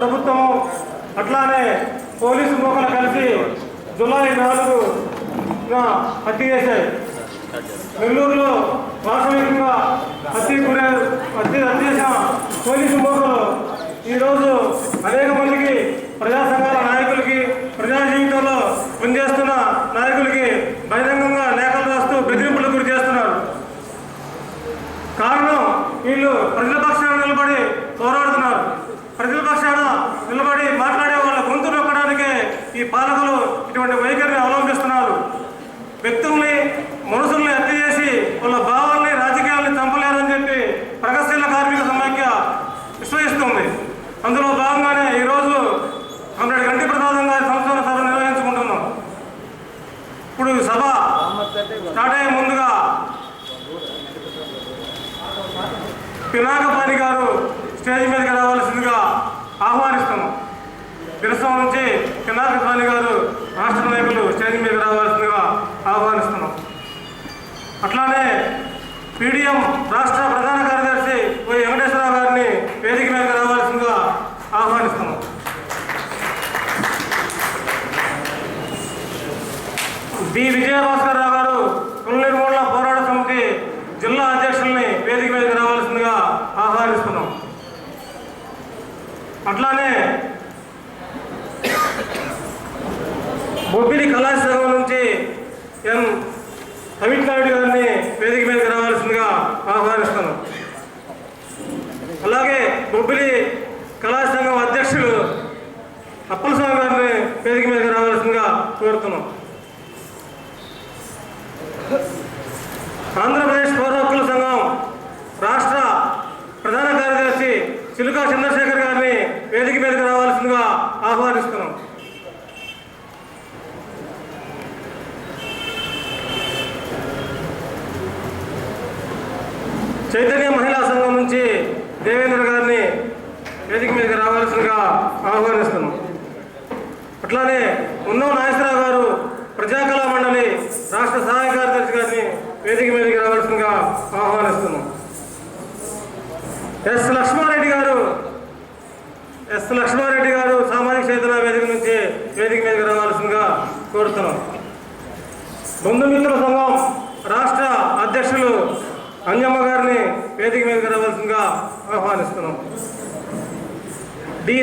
ప్రభుత్వము అట్లానే పోలీసు మోకలు కలిసి జూలై 4న హత్య చేశాయి. నెల్లూరులో వాస్తవికంగా హత్య చేసిన పోలీసు మోకలు ఈరోజు అనేక మందికి ప్రజా సంఘాల నాయకులకి ప్రజా జీవితంలో పనిచేస్తున్న నాయకులకి బహిరంగంగా లేఖలు రాస్తూ బెదిరింపులకు గురి చేస్తున్నారు. కారణం వీళ్ళు ప్రజల పక్షాన నిలబడి పోరాడుతున్నారు. ప్రజల పక్షాన నిలబడి మాట్లాడే వాళ్ళ గొంతు నొక్కడానికే ఈ పాలకులు ఇటువంటి వైఖరిని అవలంబిస్తున్నారు. వ్యక్తుల్ని మనుషుల్ని హత్య చేసి వాళ్ళ భావాల్ని రాజకీయాల్ని చంపలేరని చెప్పి ప్రగతిశీల కార్మిక సమాఖ్య విశ్వసిస్తుంది. అందులో భాగంగానే ఈరోజు కామ్రేడ్ గంటి ప్రసాదం గారి సంస్థల సభ నిర్వహించుకుంటున్నాం. ఇప్పుడు సభ స్టార్ట్ అయ్యే ముందుగా పినాకపాణి గారు స్టేజ్ మీదకి రావాల్సిందిగా ఆహ్వానిస్తున్నాం. దినసం నుంచి పినాకపాణి గారు రాష్ట్ర నాయకులు స్టేజ్ మీదకి రావాల్సిందిగా ఆహ్వానిస్తున్నాం. అట్లానే పీడిఎం రాష్ట్ర ప్రధాన కార్యదర్శి వై వెంకటేశ్వరరావు గారిని వేదిక మీదకి రావాల్సిందిగా ఆహ్వానిస్తున్నాం. బి విజయభాస్కర్ గారు కుల నిర్మూలన పోరాట సమితి జిల్లా అధ్యక్షుల్ని వేదిక మీదకి రావాల్సిందిగా ఆహ్వానిస్తున్నాం. అట్లానే బొబ్బిలి కళాశాల సంఘం నుంచి ఎన్ అమిత్ నాయుడు గారిని వేదిక మీదకి రావాల్సిందిగా ఆహ్వానిస్తున్నాం. అలాగే బొబ్బిలి కళాశాల సంఘం అధ్యక్షులు అప్పలస్వామి గారిని వేదిక మీదకి రావాల్సిందిగా కోరుతున్నాం. ఆంధ్రప్రదేశ్ పౌర హక్కుల సంఘం రాష్ట్ర ప్రధాన కార్యదర్శి చిలుకా చంద్రశేఖర్ గారిని వేదిక మీదకి రావాల్సిందిగా ఆహ్వానిస్తున్నాం. చైతన్య మహిళా సంఘం నుంచి దేవేంద్ర గారిని వేదిక మీదకి రావాల్సిందిగా ఆహ్వానిస్తున్నాం. అట్లానే ఉన్నవ నాగేశ్వరరావు గారు ప్రజాకళా మండలి రాష్ట్ర సహాయ కార్యదర్శి గారిని వేదిక మీదకి రావాల్సిందిగా ఆహ్వానిస్తున్నాం. ఎస్ లక్ష్మారెడ్డి గారు సామాజిక చైతన్య వేదిక నుంచి వేదిక మీదకి రావాల్సిందిగా కోరుతున్నాం. బంధుమిత్రుల సంఘం రాష్ట్ర అధ్యక్షులు అంజమ్మ గారిని వేదిక మీదకి రావాల్సిందిగా ఆహ్వానిస్తున్నాం. డి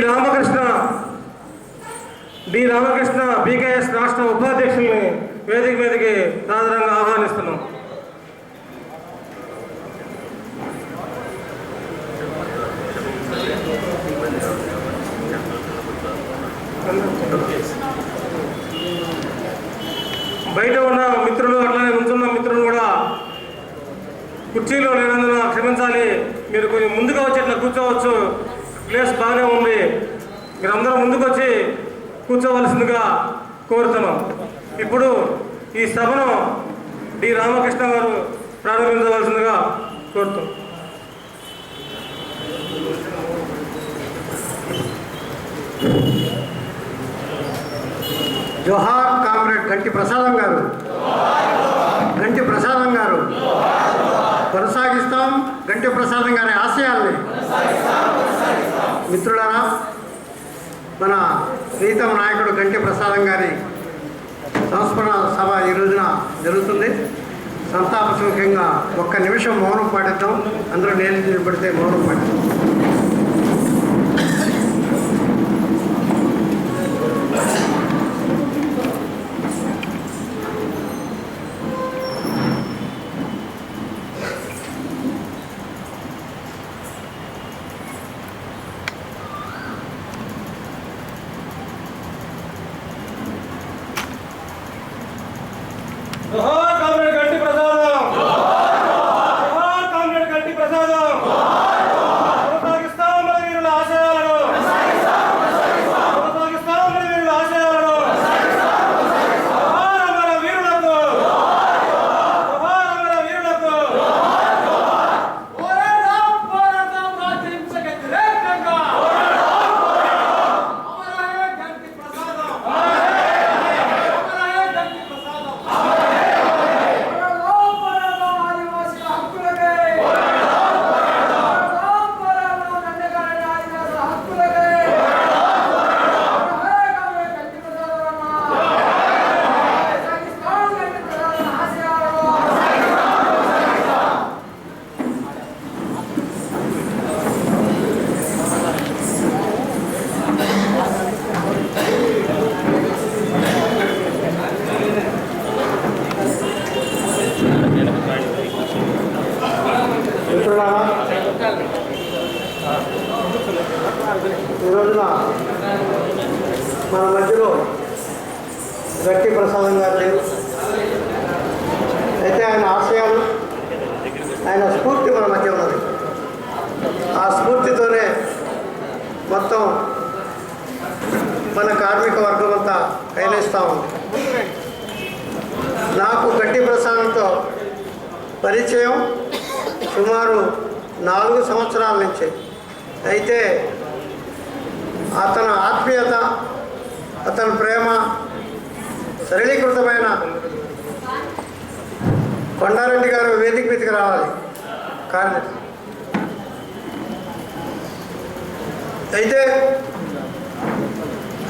రామకృష్ణ బీకేఎస్ రాష్ట్ర ఉపాధ్యక్షుల్ని వేదిక మీదకి సాధారణంగా ఆహ్వానిస్తున్నాం. బయట ఉన్న మిత్రులు అట్లానే ఉంచున్న మిత్రులు కూడా కుర్చీలో లేనందున క్షమించాలి. మీరు కొంచెం ముందుగా వచ్చి ఇట్లా కూర్చోవచ్చు, ప్లేస్ బాగానే ఉంది. మీరందరూ ముందుకు వచ్చి కూర్చోవలసిందిగా కోరుతున్నాం. ఇప్పుడు ఈ సభను డి రామకృష్ణ గారు ప్రారంభించవలసిందిగా కోరుతున్నాం. జోహార్ కామ్రేడ్ గంటి ప్రసాదం గారు కొనసాగిస్తాం గంటి ప్రసాదం గారి ఆశయాల్ని. మిత్రులారా, మన ప్రీతమ నాయకుడు గంటి ప్రసాదం గారి సంస్మరణ సభ ఈ రోజున జరుగుతుంది. సంతాప సూచకంగా 1 నిమిషం మౌనం పాటిద్దాం. అందరూ నేను నిలబడితే మౌనం పాటిద్దాం. జోహార్ కామ్రేడ్ గంటి ప్రసాదం. జోహార్ కామ్రేడ్ గంటి ప్రసాదం. కొనసాగిస్తాం రోజున మన మధ్యలో గట్టి ప్రసాదం గారు లేరు. అయితే ఆయన ఆశయాలు, ఆయన స్ఫూర్తి మన మధ్య ఉన్నది. ఆ స్ఫూర్తితోనే మొత్తం మన కార్మిక వర్గం అంతా పయనిస్తూ ఉంది. నాకు గట్టి ప్రసాదంతో పరిచయం సుమారు 4 సంవత్సరాల నుంచి. అయితే అతని ఆత్మీయత, అతని ప్రేమ సరళీకృతమైన. కొండారెడ్డి గారు వేదిక మీదకి రావాలి కార్మిక. అయితే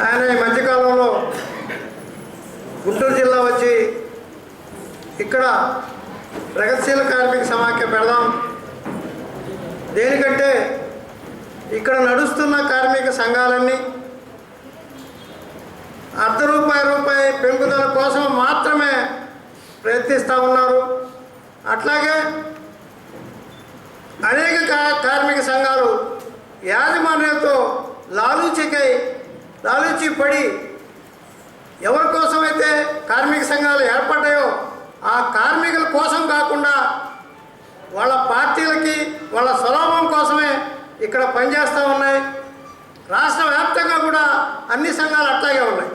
ఆయన ఈ మధ్యకాలంలో గుంటూరు జిల్లా వచ్చి ఇక్కడ ప్రగతిశీల కార్మిక సమాఖ్య పెడదాం, దేనికంటే ఇక్కడ నడుస్తున్న కార్మిక సంఘాలన్నీ రూపాయి పెంపుదల కోసం మాత్రమే ప్రయత్నిస్తూ ఉన్నారు. అట్లాగే అనేక కార్మిక సంఘాలు యాజమాన్యంతో లాలూచి పడి ఎవరి కోసమైతే కార్మిక సంఘాలు ఏర్పడ్డాయో ఆ కార్మికుల కోసం కాకుండా వాళ్ళ పార్టీలకి, వాళ్ళ స్వలాభం కోసమే ఇక్కడ పనిచేస్తూ ఉన్నాయి. రాష్ట్ర వ్యాప్తంగా కూడా అన్ని సంఘాలు అట్లాగే ఉన్నాయి.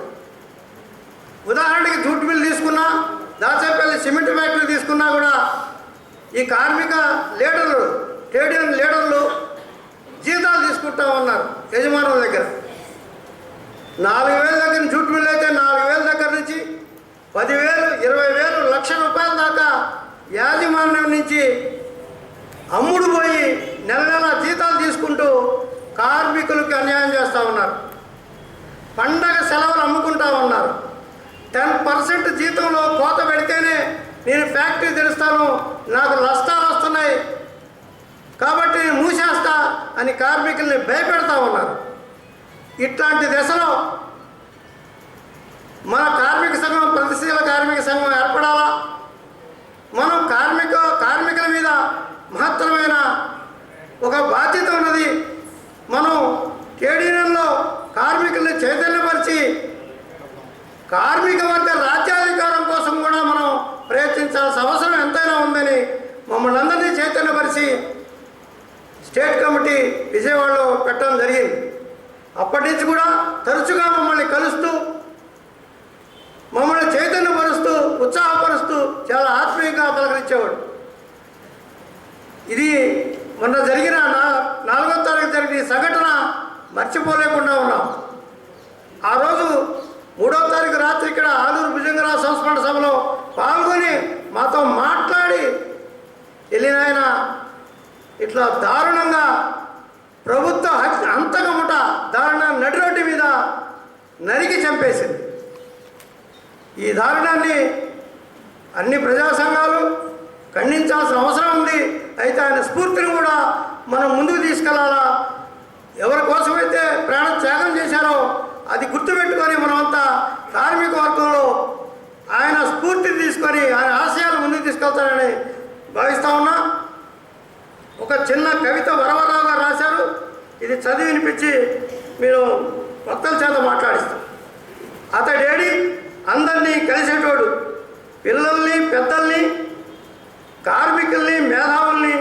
ఉదాహరణకి జూట్ మిల్ తీసుకున్నా, దాచేపల్లి సిమెంట్ ఫ్యాక్టరీ తీసుకున్నా కూడా ఈ కార్మిక లీడర్లు, ట్రేడ్ యూనియన్ లీడర్లు జీతాలు తీసుకుంటా ఉన్నారు యజమానుల దగ్గర. 4,000 దగ్గర జూట్ మిల్ అయితే 4,000 దగ్గర నుంచి 10,000, 20,000, ₹1,00,000 దాకా యాజమాన్యం నుంచి అమ్ముడు పోయి నెల జీతాలు తీసుకుంటూ కార్మికులకు అన్యాయం చేస్తూ ఉన్నారు. పండగ సెలవులు అమ్ముకుంటా ఉన్నారు. 10% జీతంలో కోత పెడితేనే నేను ఫ్యాక్టరీ తెరుస్తాను, నాకు నష్టాలు వస్తున్నాయి కాబట్టి నేను మూసేస్తా అని కార్మికుల్ని భయపెడతా ఉన్నారు. ఇట్లాంటి దశలో మన కార్మిక సంఘం, ప్రగతిశీల కార్మిక సంఘం ఏర్పడాలా. మనం కార్మికుల మీద మహత్తరమైన ఒక బాధ్యత ఉన్నది. మనం ట్రేడ్ యూనియన్లో కార్మికుల్ని చైతన్యపరిచి కార్మిక వర్గ రాజ్యాధికారం కోసం కూడా మనం ప్రయత్నించాల్సిన అవసరం ఎంతైనా ఉందని మమ్మల్ని అందరినీ చైతన్యపరిచి స్టేట్ కమిటీ విజయవాడలో పెట్టడం జరిగింది. అప్పటి నుంచి కూడా తరచుగా మమ్మల్ని కలుస్తూ, మమ్మల్ని చైతన్యపరుస్తూ, ఉత్సాహపరుస్తూ చాలా ఆత్మీయంగా పలకరించేవాడు. ఇది మొన్న జరిగిన 4వ తారీఖు జరిగిన సంఘటన మర్చిపోలేకుండా ఉన్నాం. ఆ రోజు 3వ తారీఖు రాత్రి ఇక్కడ ఆలూరు భుజంగరావు సంస్మరణ సభలో పాల్గొని మాతో మాట్లాడి వెళ్ళిన ఆయన ఇట్లా దారుణంగా ప్రభుత్వ అంతకముట దారుణంగా నడిరోడ్డు మీద నరికి చంపేసింది. ఈ దారుణాన్ని అన్ని ప్రజా సంఘాలు ఖండించాల్సిన అవసరం ఉంది. అయితే ఆయన స్ఫూర్తిని కూడా మనం ముందుకు తీసుకెళ్లాలా. ఎవరి కోసమైతే ప్రాణ త్యాగం చేశారో అది గుర్తుపెట్టుకొని మనమంతా కార్మిక వర్గంలో ఆయన స్ఫూర్తిని తీసుకొని ఆయన ఆశయాలు ముందుకు తీసుకెళ్తారని భావిస్తూ ఉన్నా. ఒక చిన్న కవిత వరవరరావు గారు రాశారు. ఇది చదివి వినిపించి మీరు భక్తుల చేత మాట్లాడిస్తాం. అతడేడి అందరినీ కలిసేటోడు, పిల్లల్ని పెద్దల్ని కార్మికుల్ని మేధావుల్ని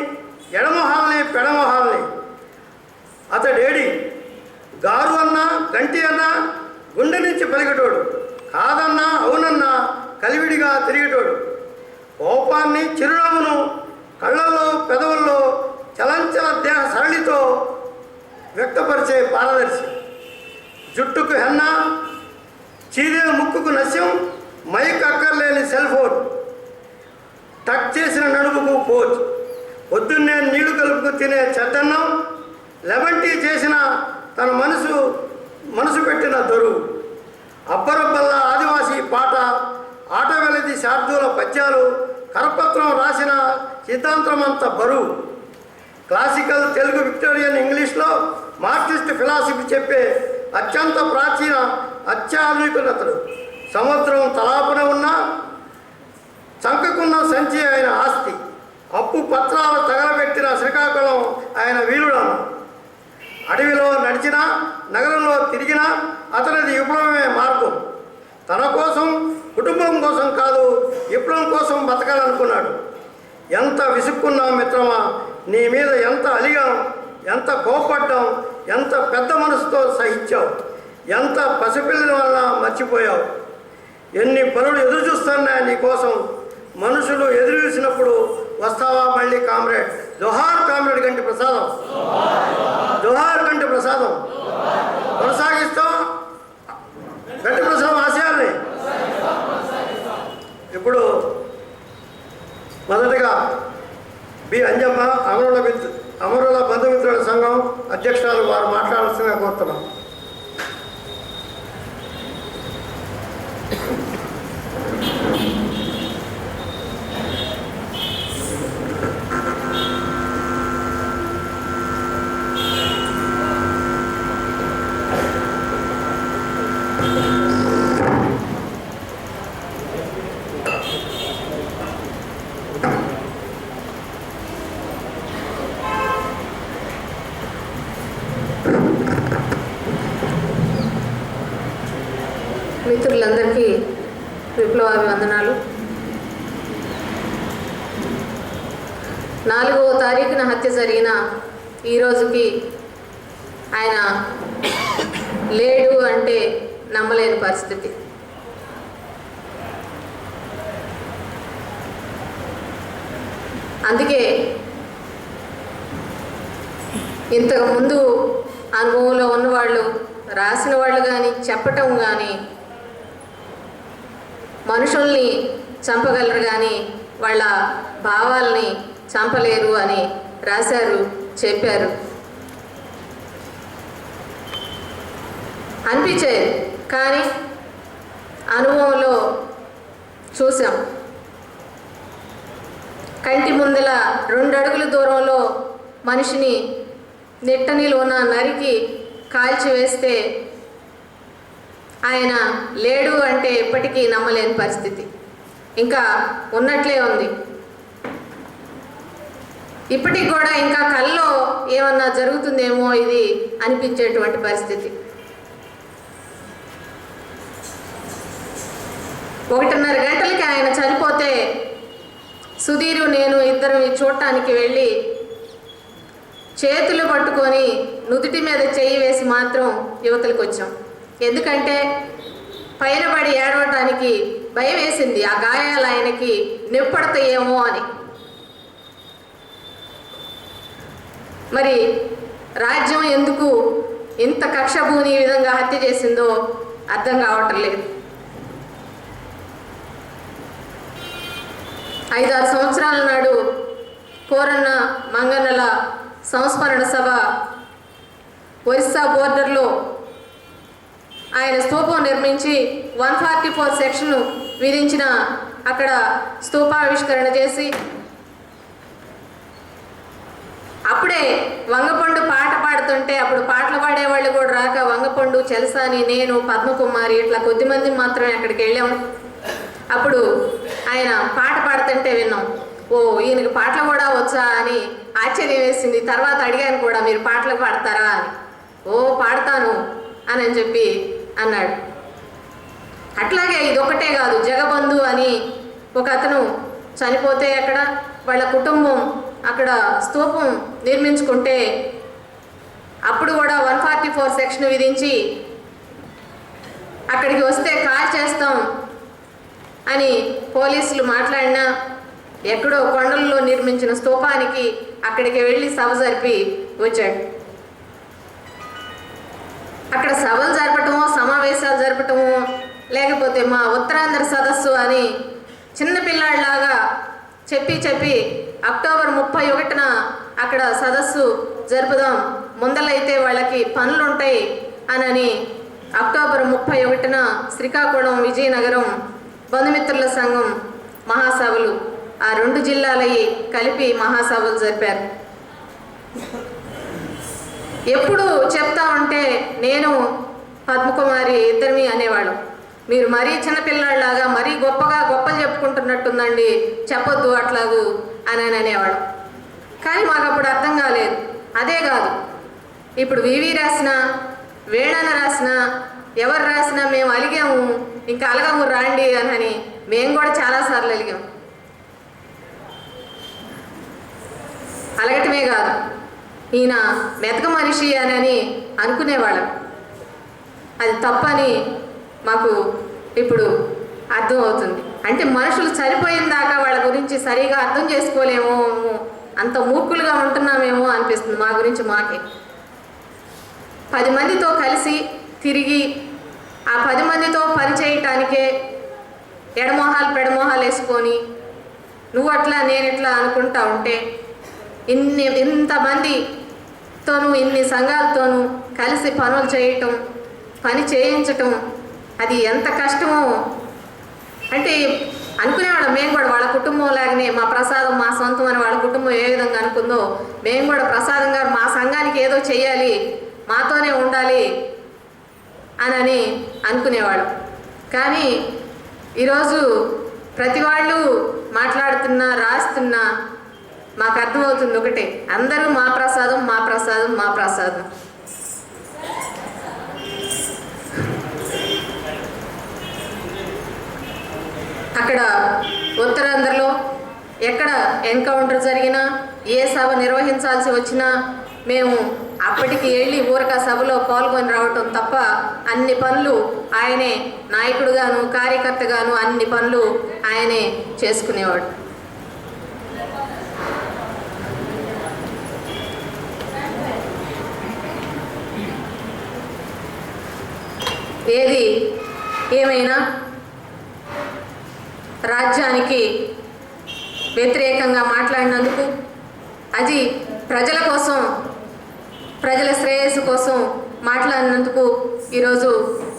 ఎడమొహాల్ని పెడమొహాల్ని. అతడేడి గారు అన్నా గంటి అన్నా గుండె నుంచి పలిగేటోడు, కాదన్నా అవునన్నా కలివిడిగా తిరిగేటోడు, కోపాన్ని చిరునవ్వును కళ్ళల్లో పెదవుల్లో చలంచల దేహ సరళితో వ్యక్తపరిచే పారదర్శి, జుట్టుకు హెన్న, చీదే ముక్కుకు నశ్యం, మైక్ అక్కర్లేని సెల్ ఫోన్, టక్ చేసిన నడుముకు పోజ్, పొద్దున్నే నీళ్లు కలుపుకు తినే చెద్దన్నం, లెమన్ టీ చేసిన తన మనసు పెట్టిన దొరువు, అబ్బరబ్బల్లా ఆదివాసీ పాట, ఆట వెలది శార్దూల పద్యాలు, కరపత్రం రాసిన సిద్ధాంతమంత బరువు, క్లాసికల్ తెలుగు విక్టోరియన్ ఇంగ్లీష్లో మార్క్సిస్ట్ ఫిలాసఫీ చెప్పే అత్యంత ప్రాచీన అత్యాధునికులతడు, సముద్రం తలాపున ఉన్న చంకకున్న సంచి ఆయన ఆస్తి, అప్పు పత్రాలు తగలబెట్టిన శ్రీకాకుళం ఆయన వీరుడను, అడవిలో నడిచినా నగరంలో తిరిగినా అతనిది విప్లవమే మార్గం. తన కోసం, కుటుంబం కోసం కాదు, విప్లవం కోసం బతకాలనుకున్నాడు. ఎంత విసుక్కున్నాం మిత్రమా, నీ మీద ఎంత అలిగాం, ఎంత కోపడ్డాం, ఎంత పెద్ద మనసుతో సహించావు, ఎంత పసిపిల్లల వల్ల మర్చిపోయావు. ఎన్ని పనులు ఎదురు చూస్తున్నా నీ కోసం. మనుషులు ఎదురు చూసినప్పుడు వస్తావా మళ్ళీ కామ్రేడ్. జోహార్ కామ్రేడ్ గంటి ప్రసాదం, జోహార్ గంటి ప్రసాదం. కొనసాగిస్తాం గంటి ప్రసాదం ఆశయాల్ని. ఇప్పుడు మొదటగా బి అంజమ్మ అమరుల బంధుమిత్రుల సంఘం అధ్యక్షురాలు వారు మాట్లాడాల్సిందిగా కోరుతున్నాం. మిత్రులందరికీ విప్లవాభివందనాలు. 4వ తారీఖున హత్య జరిగిన ఈ రోజుకి ఆయన లేడు అంటే నమ్మలేని పరిస్థితి. అందుకే ఇంతకుముందు అనుభవంలో ఉన్నవాళ్ళు, రాసిన వాళ్ళు కానీ, చెప్పటం కానీ, మనుషుల్ని చంపగలరు కానీ వాళ్ళ భావాల్ని చంపలేరు అని రాశారు, చెప్పారు. అనిపించేది కానీ అనుభవంలో చూసాం. కంటి ముందల 2 అడుగుల దూరంలో మనిషిని నిట్టనిలోన నరికి కాల్చివేస్తే ఆయన లేడు అంటే ఎప్పటికీ నమ్మలేని పరిస్థితి. ఇంకా ఉన్నట్లే ఉంది. ఇప్పటికి కూడా ఇంకా కల్లో ఏమన్నా జరుగుతుందేమో ఇది అనిపించేటువంటి పరిస్థితి. 1:30 గంటలకి ఆయన చనిపోతే సుధీరు, నేను ఇద్దరం చూడటానికి వెళ్ళి చేతులు పట్టుకొని నుదుటి మీద చెయ్యి వేసి మాత్రం యువతలకు వచ్చాం. ఎందుకంటే పైన పడి ఏడవటానికి భయం వేసింది. ఆ గాయాలు ఆయనకి నొప్పడతాయేమో అని. మరి రాజ్యం ఎందుకు ఇంత కక్షభూని ఈ విధంగా హత్య చేసిందో అర్థం కావటం లేదు. 5-6 సంవత్సరాల నాడు కోరన్న మంగన్నల సంస్మరణ సభ ఒరిస్సా బోర్డర్లో ఆయన స్తూపం నిర్మించి 144 సెక్షన్ విధించిన అక్కడ స్తూపావిష్కరణ చేసి అప్పుడే వంగపండు పాట పాడుతుంటే, అప్పుడు పాటలు పాడేవాళ్ళు కూడా రాక వంగపండు, చెలసాని, నేను, పద్మకుమారి ఇట్లా కొద్దిమంది మాత్రమే అక్కడికి వెళ్ళాము. అప్పుడు ఆయన పాట పాడుతుంటే విన్నాం. ఓ, ఈయనకి పాటలు కూడా వచ్చా అని ఆశ్చర్యం వేసింది. తర్వాత అడిగాను కూడా, మీరు పాటలు పాడతారా అని. ఓ, పాడతాను అని చెప్పి అన్నాడు. అట్లాగే ఇదొకటే కాదు, జగబంధు అని ఒక అతను చనిపోతే అక్కడ వాళ్ళ కుటుంబం అక్కడ స్తూపం నిర్మించుకుంటే అప్పుడు కూడా 144 సెక్షన్ విధించి అక్కడికి వస్తే కాల్ చేస్తాం అని పోలీసులు మాట్లాడినా ఎక్కడో కొండల్లో నిర్మించిన స్తూపానికి అక్కడికి వెళ్ళి సభ జరిపి వచ్చాడు. అక్కడ సభలు జరపటమో, సమావేశాలు జరపటమో, లేకపోతే మా ఉత్తరాంధ్ర సదస్సు అని చిన్నపిల్లాడిలాగా చెప్పి అక్టోబర్ 31న అక్కడ సదస్సు జరుపుదాం, ముందలైతే వాళ్ళకి పనులుంటాయి అని అక్టోబర్ 31న శ్రీకాకుళం, విజయనగరం బంధుమిత్రుల సంఘం మహాసభలు, ఆ 2 జిల్లాలవి కలిపి మహాసభలు జరిపారు. ఎప్పుడు చెప్తా ఉంటే నేను, పద్మకుమారి ఇద్దరిమి అనేవాళ్ళం. మీరు మరీ చిన్నపిల్లాడిలాగా మరీ గొప్పలు చెప్పుకుంటున్నట్టుందండి, చెప్పొద్దు అట్లాగూ అని అనేవాళ్ళం. కానీ మాకు అప్పుడు అర్థం కాలేదు. అదే కాదు, ఇప్పుడు వివి రాసినా వేణన రాసినా ఎవరు రాసినా మేము అలిగాము, ఇంకా అలగము రాండి అని మేము కూడా చాలాసార్లు అలిగాము. అలగటమే కాదు, ఈయన మెతక మనిషి అని అనుకునేవాళ్ళం. అది తప్పని మాకు ఇప్పుడు అర్థం అవుతుంది. అంటే మనుషులు చనిపోయిన దాకా వాళ్ళ గురించి సరిగా అర్థం చేసుకోలేమో, అంత మూర్ఖులుగా ఉంటున్నామేమో అనిపిస్తుంది మా గురించి మాకే. 10 మందితో కలిసి తిరిగి ఆ 10 మందితో పని చేయటానికే ఎడమొహాలు పెడమొహాలు వేసుకొని నువ్వు అట్లా నేను ఇట్లా అనుకుంటా ఉంటే ఇంతమందితోనూ ఇన్ని సంఘాలతోనూ కలిసి పనులు చేయటం, పని చేయించటం అది ఎంత కష్టమో. అంటే అనుకునేవాళ్ళం మేము కూడా వాళ్ళ కుటుంబం లాగానే మా ప్రసాదం మా సొంతం అని వాళ్ళ కుటుంబం ఏ విధంగా అనుకుందో మేము కూడా ప్రసాదం గారు మా సంఘానికి ఏదో చెయ్యాలి, మాతోనే ఉండాలి అని అనుకునేవాళ్ళం. కానీ ఈరోజు ప్రతి వాళ్ళు మాట్లాడుతున్నా రాస్తున్నా మాకు అర్థమవుతుంది ఒకటే, అందరూ మా ప్రసాదం మా ప్రసాదం మా ప్రసాదం. అక్కడ ఉత్తరాంధ్రలో ఎక్కడ ఎన్కౌంటర్ జరిగినా ఏ సభ నిర్వహించాల్సి వచ్చినా మేము అప్పటికి వెళ్ళి ఊరక సభలో పాల్గొని రావటం తప్ప అన్ని పనులు ఆయనే నాయకుడుగాను కార్యకర్తగాను అన్ని పనులు ఆయనే చేసుకునేవాడు. ఏది ఏమైనా రాజ్యానికి వ్యతిరేకంగా మాట్లాడినందుకు, అది ప్రజల కోసం ప్రజల శ్రేయస్సు కోసం మాట్లాడినందుకు ఈరోజు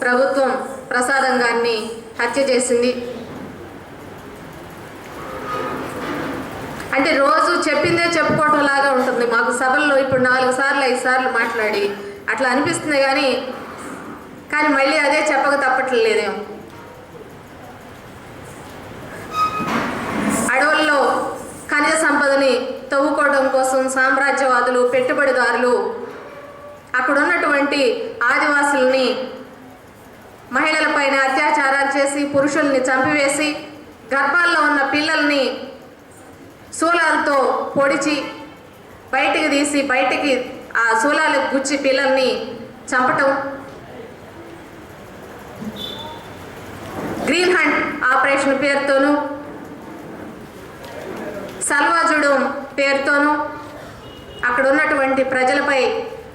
ప్రభుత్వం ప్రసాదం గారిని హత్య చేసింది. అంటే రోజు చెప్పిందే చెప్పుకోవటం లాగా ఉంటుంది మాకు సభల్లో. ఇప్పుడు 4 సార్లు 5 సార్లు మాట్లాడి అట్లా అనిపిస్తుంది, కానీ మళ్ళీ అదే చెప్పక తప్పట్లేదేమో. అడవుల్లో ఖనిజ సంపదని తవ్వుకోవడం కోసం సామ్రాజ్యవాదులు పెట్టుబడిదారులు అక్కడ ఉన్నటువంటి ఆదివాసుల్ని మహిళలపైన అత్యాచారాలు చేసి పురుషుల్ని చంపివేసి గర్భాల్లో ఉన్న పిల్లల్ని శూలాలతో పొడిచి బయటికి తీసి బయటికి ఆ శూలాలకు గుచ్చి పిల్లల్ని చంపటం, గ్రీన్ హంట్ ఆపరేషన్ పేరుతోనూ సల్వాజుడం పేరుతోనూ అక్కడ ఉన్నటువంటి ప్రజలపై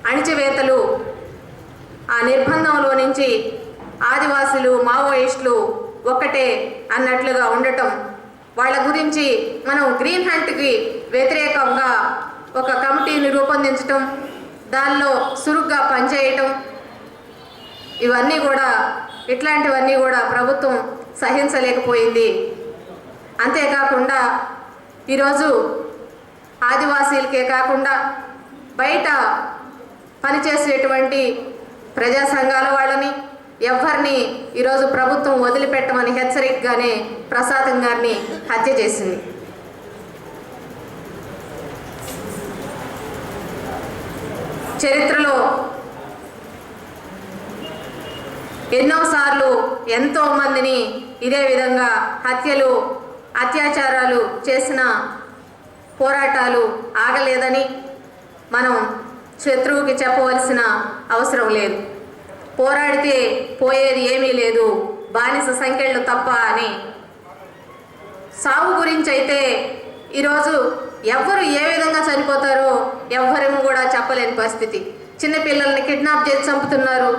అణిచివేతలు, ఆ నిర్బంధంలో నుంచి ఆదివాసులు మావోయిస్టులు ఒక్కటే అన్నట్లుగా ఉండటం, వాళ్ళ గురించి మనం గ్రీన్ హంట్కి వ్యతిరేకంగా ఒక కమిటీని రూపొందించటం, దానిలో చురుగ్గా పనిచేయటం, ఇట్లాంటివన్నీ కూడా ప్రభుత్వం సహించలేకపోయింది. అంతేకాకుండా ఈరోజు ఆదివాసీలకే కాకుండా బయట పనిచేసేటువంటి ప్రజా సంఘాల వాళ్ళని ఎవరిని ఈరోజు ప్రభుత్వం వదిలిపెట్టమని హెచ్చరికగానే ప్రసాదం గారిని హత్య చేసింది. చరిత్రలో ఎన్నోసార్లు ఎంతో మందిని ఇదే విధంగా హత్యలు అత్యాచారాలు చేసిన పోరాటాలు ఆగలేదని మనం శత్రువుకి చెప్పవలసిన అవసరం లేదు. పోరాడితే పోయేది ఏమీ లేదు, బానిస సంఖ్యలు తప్ప అని. సావు గురించి అయితే ఈరోజు ఎవ్వరు ఏ విధంగా చనిపోతారో ఎవ్వరేమో కూడా చెప్పలేని పరిస్థితి. చిన్నపిల్లల్ని కిడ్నాప్ చేసి చంపుతున్నారు.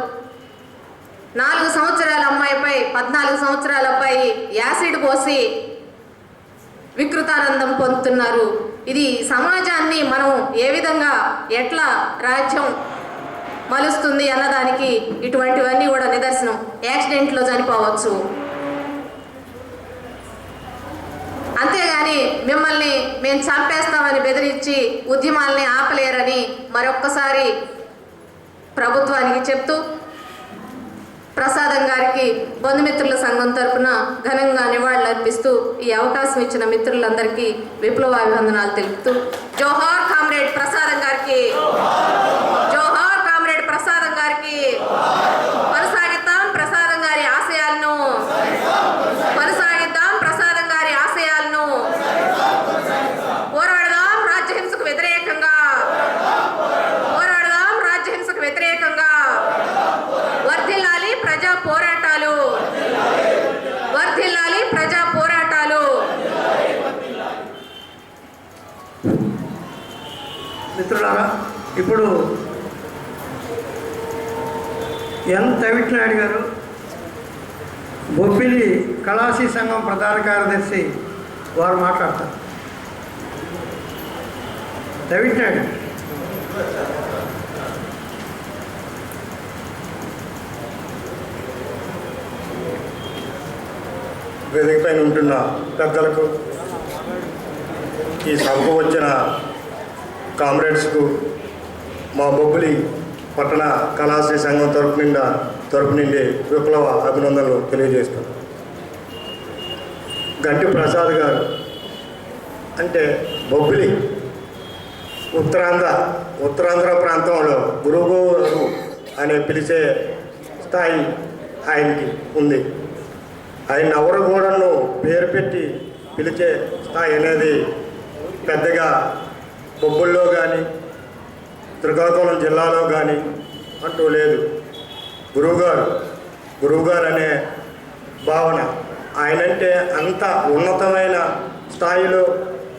4 సంవత్సరాల అమ్మాయిపై 14 సంవత్సరాల అబ్బాయి యాసిడ్ పోసి వికృతానందం పొందుతున్నారు. ఇది సమాజాన్ని మనం ఏ విధంగా ఎట్లా రాజ్యం మలుస్తుంది అన్నదానికి ఇటువంటివన్నీ కూడా నిదర్శనం. యాక్సిడెంట్లో చనిపోవచ్చు. అంతేగాని మిమ్మల్ని మేము చంపేస్తామని బెదిరించి ఉద్యమాల్ని ఆపలేరని మరొక్కసారి ప్రభుత్వానికి చెప్తూ ప్రసాదం గారికి బంధుమిత్రుల సంఘం తరపున ఘనంగా నివాళులర్పిస్తూ ఈ అవకాశం ఇచ్చిన మిత్రులందరికీ విప్లవాభివందనాలు తెలుపుతూ జోహార్ కామ్రేడ్ ప్రసాదం గారికి, జోహార్ ఇప్పుడు ఎన్ తవిట్నాయుడు గారు బొబ్బిలి కళాశీ సంఘం ప్రధాన కార్యదర్శి వారు మాట్లాడతారు. తవిట్నాయుడు. వేదిక పైన ఉంటున్న పెద్దలకు, ఈ సభకు వచ్చిన కామ్రేడ్స్కు మా బొబ్బిలి పట్టణ కళాశ్రీ సంఘం తరపు నుండి విప్లవ అభినందనలు తెలియజేస్తాం. గంటి ప్రసాద్ గారు అంటే బొబ్బిలి ఉత్తరాంధ్ర ప్రాంతంలో గురువు అనే పిలిచే స్థాయి ఆయనకి ఉంది. ఆయన ఎవరు కూడాను పేరు పెట్టి పిలిచే స్థాయి అనేది పెద్దగా బొబ్బుల్లో కానీ శ్రీకాకుళం జిల్లాలో కానీ అంటూ లేదు. గురువుగారు అనే భావన ఆయనంటే అంత ఉన్నతమైన స్థాయిలో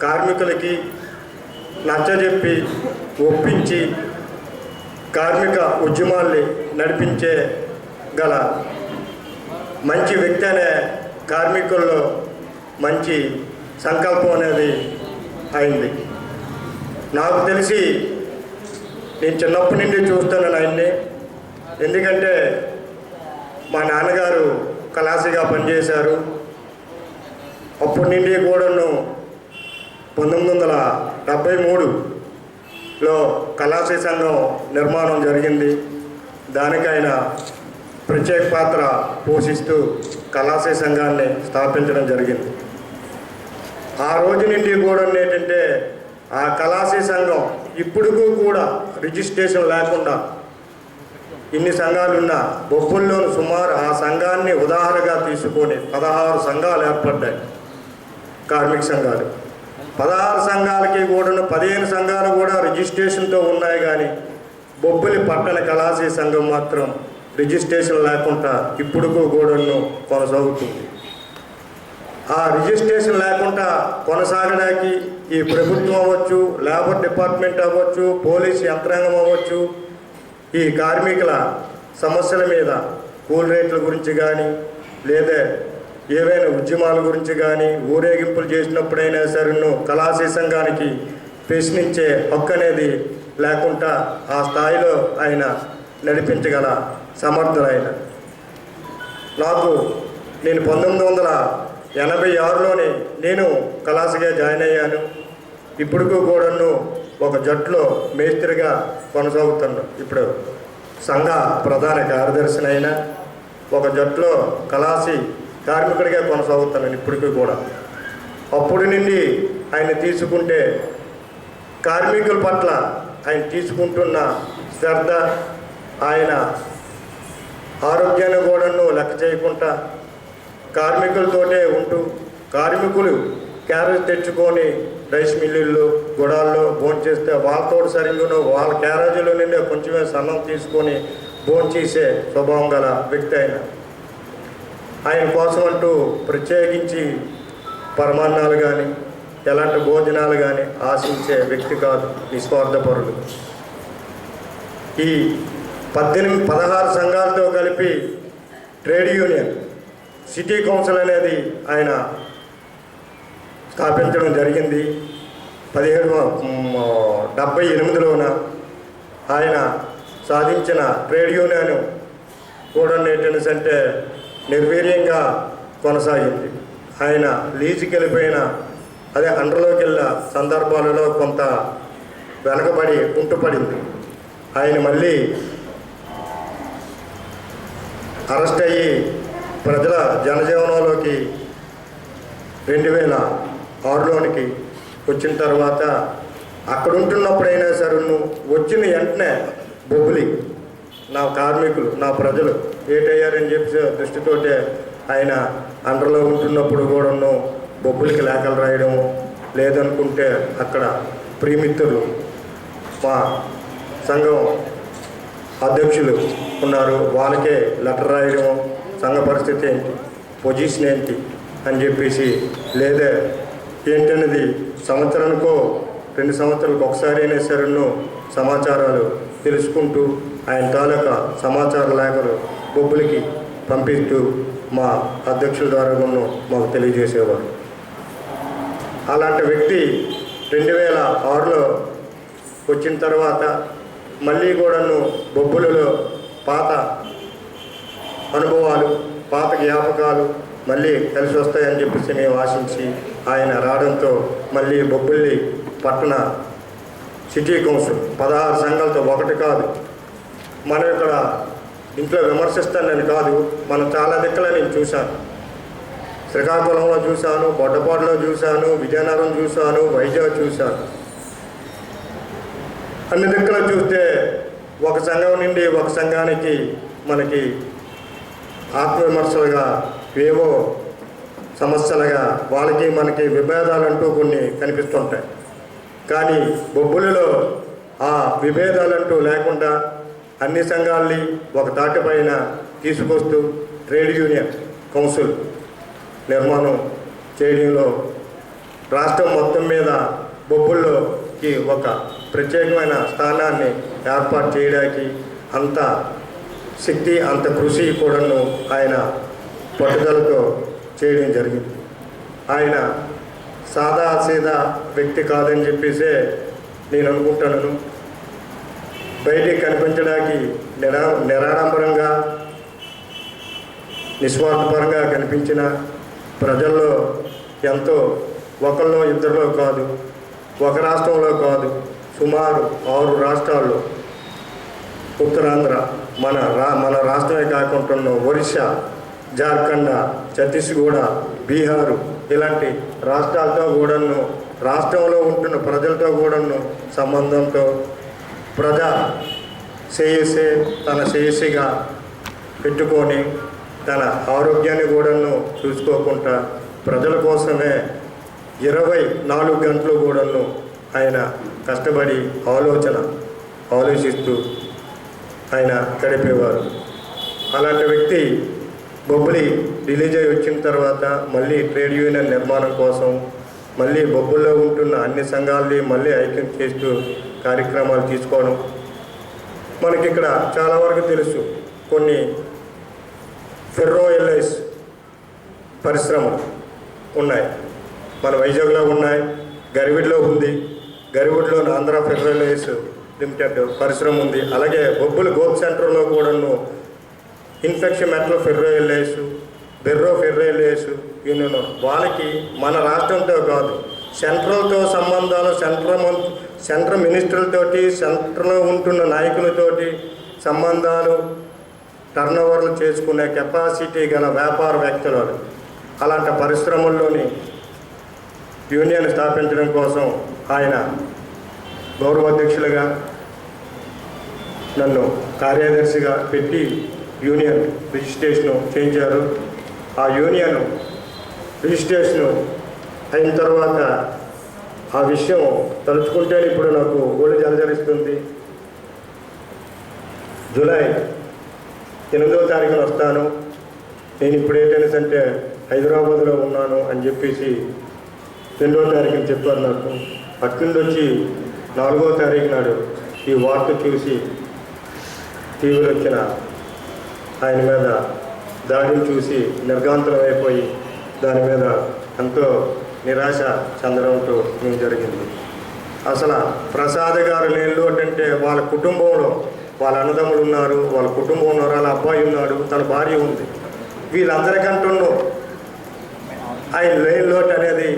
కార్మికులకి నచ్చజెప్పి ఒప్పించి కార్మిక ఉద్యమాల్ని నడిపించే గల మంచి వ్యక్తి అనే కార్మికుల్లో మంచి సంకల్పం అనేది అయింది. నాకు తెలిసి నేను చిన్నప్పటి నుండి చూస్తున్నాను ఆయన్ని. ఎందుకంటే మా నాన్నగారు కళాశీగా పనిచేశారు. అప్పటి నుండి కూడాను 1973లో కళాశీ సంఘం నిర్మాణం జరిగింది. దానికి ఆయన ప్రత్యేక పాత్ర పోషిస్తూ కళాశీ సంఘాన్ని స్థాపించడం జరిగింది. ఆ రోజు నుండి కూడా ఏంటంటే ఆ కళాశీ సంఘం ఇప్పుడుకు కూడా రిజిస్ట్రేషన్ లేకుండా ఇన్ని సంఘాలున్న బొబ్బుల్లోని సుమారు ఆ సంఘాన్ని ఉదాహరణగా తీసుకొని 16 సంఘాలు ఏర్పడ్డాయి. కార్మిక సంఘాలు 16 సంఘాలకి కూడా 15 సంఘాలు కూడా రిజిస్ట్రేషన్తో ఉన్నాయి. కానీ బొబ్బిలి పట్టణ కళాశీ సంఘం మాత్రం రిజిస్ట్రేషన్ లేకుండా ఇప్పుడుకు కూడాను కొనసాగుతుంది. ఆ రిజిస్ట్రేషన్ లేకుండా కొనసాగడానికి ఈ ప్రభుత్వం అవ్వచ్చు, లేబర్ డిపార్ట్మెంట్ అవ్వచ్చు, పోలీస్ యంత్రాంగం అవ్వచ్చు, ఈ కార్మికుల సమస్యల మీద కూల్ రేట్ల గురించి కానీ లేదా ఏవైనా ఉద్యమాల గురించి కానీ ఊరేగింపులు చేసినప్పుడైనా సరే కళాశీ సంఘానికి ప్రశ్నించే హక్కు అనేది లేకుండా ఆ స్థాయిలో ఆయన నడిపించగల సమర్థులైన నేను 1986లోనే నేను కళాశీగా జాయిన్ అయ్యాను. ఇప్పుడుకు కూడాను ఒక జట్లో మేస్త్రిగా కొనసాగుతున్నాను. ఇప్పుడు సంఘ ప్రధాన కార్యదర్శినైనా ఒక జట్లో కళాశీ కార్మికుడిగా కొనసాగుతున్నాను ఇప్పటికీ కూడా. అప్పటి నుండి ఆయన తీసుకుంటే కార్మికుల పట్ల ఆయన తీసుకుంటున్న శ్రద్ధ, ఆయన ఆరోగ్యాన్ని కూడాను లెక్క చేయకుండా కార్మికులతోటే ఉంటూ కార్మికులు క్యారేజ్ తెచ్చుకొని రైస్ మిల్లుల్లో గుడాల్లో భోంచేస్తే వాళ్ళతో సరిగ్గా వాళ్ళ క్యారేజీలో నుండి కొంచెమే సన్నం తీసుకొని భోంచేసే స్వభావం గల వ్యక్తి ఆయన కోసం అంటూ ప్రత్యేకించి పరమాన్నాలు కానీ ఎలాంటి భోజనాలు కానీ ఆశించే వ్యక్తి కాదు, నిస్వార్థపరుడు. ఈ 16 సంఘాలతో కలిపి ట్రేడ్ యూనియన్ సిటీ కౌన్సిల్ అనేది ఆయన స్థాపించడం జరిగింది. 1778లోన ఆయన సాధించిన ట్రేడ్ యూనియన్ కూడా ఏంటనేసి అంటే నిర్వీర్యంగా కొనసాగింది. ఆయన లీజుకి వెళ్ళిపోయిన అదే అండర్లోకి వెళ్ళిన సందర్భాలలో కొంత వెనకబడి కుంటుపడింది. ఆయన మళ్ళీ అరెస్ట్ అయ్యి ప్రజల జనజీవనంలోకి 2006లోనికి వచ్చిన తర్వాత అక్కడ ఉంటున్నప్పుడైనా సరే వచ్చిన వెంటనే బొబ్బిలి నా కార్మికులు నా ప్రజలు ఏటయ్యారని చెప్పి దృష్టితోటే ఆయన అండర్లో ఉంటున్నప్పుడు కూడాను బొబ్బిలికి లేఖలు రాయడం, లేదనుకుంటే అక్కడ ప్రియమిత్రులు మా సంఘం అధ్యక్షులు ఉన్నారు వాళ్ళకే లెటర్ రాయడం, సంఘ పరిస్థితి ఏంటి, పొజిషన్ ఏంటి అని చెప్పేసి, లేదా ఏంటనేది సంవత్సరానికో 2 సంవత్సరాలకు ఒకసారి అయినా సరే సమాచారాలు తెలుసుకుంటూ ఆయన తాలూకా సమాచార లేఖలు బొబ్బులకి పంపిస్తూ మా అధ్యక్షుల ద్వారా మాకు తెలియజేసేవారు. అలాంటి వ్యక్తి 2006లో వచ్చిన తర్వాత మళ్ళీ కూడాను బొబ్బులలో పాత అనుభవాలు, పాత జ్ఞాపకాలు మళ్ళీ కలిసి వస్తాయని చెప్పేసి మేము ఆశించి ఆయన రావడంతో మళ్ళీ బొబ్బుల్లి పట్టణ సిటీ కౌన్సిల్ 16 సంఘాలతో ఒకటి కాదు. మనం ఇక్కడ ఇంట్లో విమర్శిస్తానని కాదు, మనం చాలా దిక్కుల నేను చూశాను. శ్రీకాకుళంలో చూశాను, బొడ్డపాడులో చూశాను, విజయనగరం చూశాను, వైజాగ్ చూశాను. అన్ని దిక్కుల చూస్తే ఒక సంఘం నుండి ఒక సంఘానికి మనకి ఆత్మవిమర్శలుగా ఏవో సమస్యలుగా వాళ్ళకి మనకి విభేదాలంటూ కొన్ని కనిపిస్తుంటాయి. కానీ బొబ్బులలో ఆ విభేదాలంటూ లేకుండా అన్ని సంఘాలని ఒక తాటిపైన తీసుకొస్తూ ట్రేడ్ యూనియన్ కౌన్సిల్ నిర్మాణం చేయడంలో రాష్ట్రం మొత్తం మీద బొబ్బుల్లోకి ఒక ప్రత్యేకమైన స్థానాన్ని ఏర్పాటు చేయడానికి అంత శక్తి, అంత కృషి కూడాను ఆయన పట్టుదలతో చేయడం జరిగింది. ఆయన సాదా సీదా వ్యక్తి కాదని చెప్పేసే నేను అనుకుంటున్నాను. బయటికి కనిపించడానికి నిరాడంబరంగా, నిస్వార్థపరంగా కనిపించిన ప్రజల్లో ఎంతో ఒకరిలో ఇద్దరిలో కాదు, ఒక రాష్ట్రంలో కాదు, సుమారు 6 రాష్ట్రాల్లో, ఉత్తరాంధ్ర, మన రాష్ట్రమే కాకుండా ఒరిస్సా, జార్ఖండ్, ఛత్తీస్గఢ్, బీహారు ఇలాంటి రాష్ట్రాలతో కూడాను, రాష్ట్రంలో ఉంటున్న ప్రజలతో కూడాను సంబంధంతో ప్రజా శ్రేయస్సే తన శ్రేయస్సుగా పెట్టుకొని తన ఆరోగ్యాన్ని కూడాను చూసుకోకుండా ప్రజల కోసమే 24 గంటలు కూడాను ఆయన కష్టపడి ఆలోచిస్తూ ఆయన గడిపేవారు. అలాంటి వ్యక్తి బొబ్బులి రిలీజ్ అయి వచ్చిన తర్వాత మళ్ళీ ట్రేడ్ యూనియన్ నిర్మాణం కోసం మళ్ళీ బొబ్బుల్లో ఉంటున్న అన్ని సంఘాలని మళ్ళీ ఐక్యం చేస్తూ కార్యక్రమాలు తీసుకోవడం. మనకి ఇక్కడ చాలా వరకు తెలుసు, కొన్ని ఫెర్రో ఎల్ఐస్ పరిశ్రమలు ఉన్నాయి. మన వైజాగ్లో ఉన్నాయి, గరివిడిలో ఉంది, గరివిడిలో ఆంధ్ర ఫెర్రో ఎల్ఐస్ లిమిటెడ్ పరిశ్రమ ఉంది. అలాగే బొబ్బులు గోప్ సెంటర్లో కూడాను ఇన్ఫెక్షన్ మెటల్ ఫెర్రో ఎల్ఐస్, బెర్రో ఫెర్రో ఎల్ఐస్ యూనియన్. వాళ్ళకి మన రాష్ట్రంతో కాదు, సెంట్రల్తో సంబంధాలు, సెంట్రల్ మినిస్టర్లతోటి, సెంట్రల్లో ఉంటున్న నాయకులతోటి సంబంధాలు, టర్నోవర్లు చేసుకునే కెపాసిటీ గల వ్యాపారవేత్తలు. అలాంటి పరిశ్రమల్లోని యూనియన్ స్థాపించడం కోసం ఆయన గౌరవాధ్యక్షులుగా నన్ను కార్యదర్శిగా పెట్టి యూనియన్ రిజిస్ట్రేషను చేయించారు. ఆ యూనియన్ రిజిస్ట్రేషను అయిన తర్వాత ఆ విషయం తలుచుకుంటే ఇప్పుడు నాకు ఒళ్ళు జలజరిస్తుంది. జూలై 8వ తారీఖున వస్తాను, నేను ఇప్పుడు ఏంటంటే హైదరాబాద్లో ఉన్నాను అని చెప్పేసి 2వ తారీఖున చెప్పారు నాకు. అక్కడి వచ్చి 4వ తారీఖు నాడు ఈ వార్త చూసి టీవీలో వచ్చిన ఆయన మీద దాడిని చూసి నిర్గాంతరం అయిపోయి దాని మీద ఎంతో నిరాశ చెందడంతో మేము జరిగింది. అసలు ప్రసాద్ గారు లేని లోటు అంటే వాళ్ళ కుటుంబంలో వాళ్ళ అన్నదమ్ములు ఉన్నారు, వాళ్ళ కుటుంబం ఉన్నారు, వాళ్ళ అబ్బాయి ఉన్నాడు, తన భార్య ఉంది. వీళ్ళందరికంటూ ఆయన లేని లోటు అనేది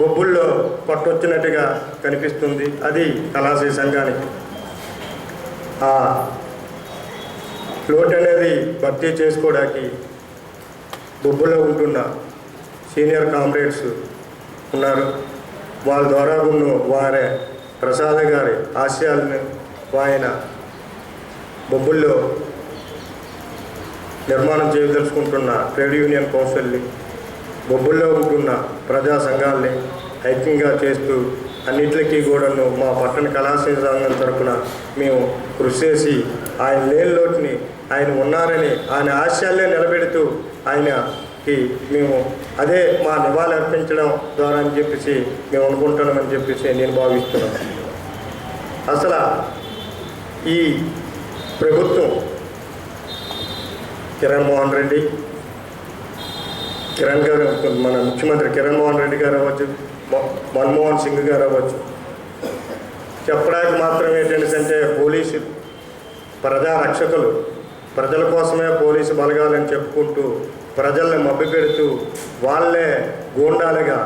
బొబ్బుల్లో పట్టొచ్చినట్టుగా కనిపిస్తుంది. అది కళాశ్రీ సంఘానికి ఆ లోటు అనేది భర్తీ చేసుకోవడానికి బొబ్బుల్లో ఉంటున్న సీనియర్ కామ్రేడ్స్ ఉన్నారు. వాళ్ళ ద్వారా వారే ప్రసాద్ గారి ఆశయాలను ఆయన బొబ్బుల్లో నిర్మాణం చేయదలుచుకుంటున్న ట్రేడ్ యూనియన్ కౌన్సిల్ని, బొబ్బుల్లో ఉంటున్న ప్రజా సంఘాలని ఐక్యంగా చేస్తూ అన్నింటికీ కూడాను మా పట్టణ కళాశ్రీ సంఘం తరఫున మేము కృషి చేసి ఆయన లేని లోటుని ఆయన ఉన్నారని ఆయన ఆశయాలే నిలబెడుతూ ఆయనకి మేము అదే మా నివాళి అర్పించడం ద్వారా అని చెప్పేసి మేము అనుకుంటున్నామని చెప్పేసి నేను భావిస్తున్నాను. అసలు ఈ ప్రభుత్వం కిరణ్ గారు, మన ముఖ్యమంత్రి కిరణ్ మోహన్ రెడ్డి గారు అవ్వచ్చు, మన్మోహన్ సింగ్ గారు అవ్వచ్చు, చెప్పడానికి మాత్రం ఏంటంటే పోలీసులు ప్రజా రక్షకులు, ప్రజల కోసమే పోలీసు బలగాలని చెప్పుకుంటూ ప్రజల్ని మభ్యపెడుతూ వాళ్ళే గూండాలుగా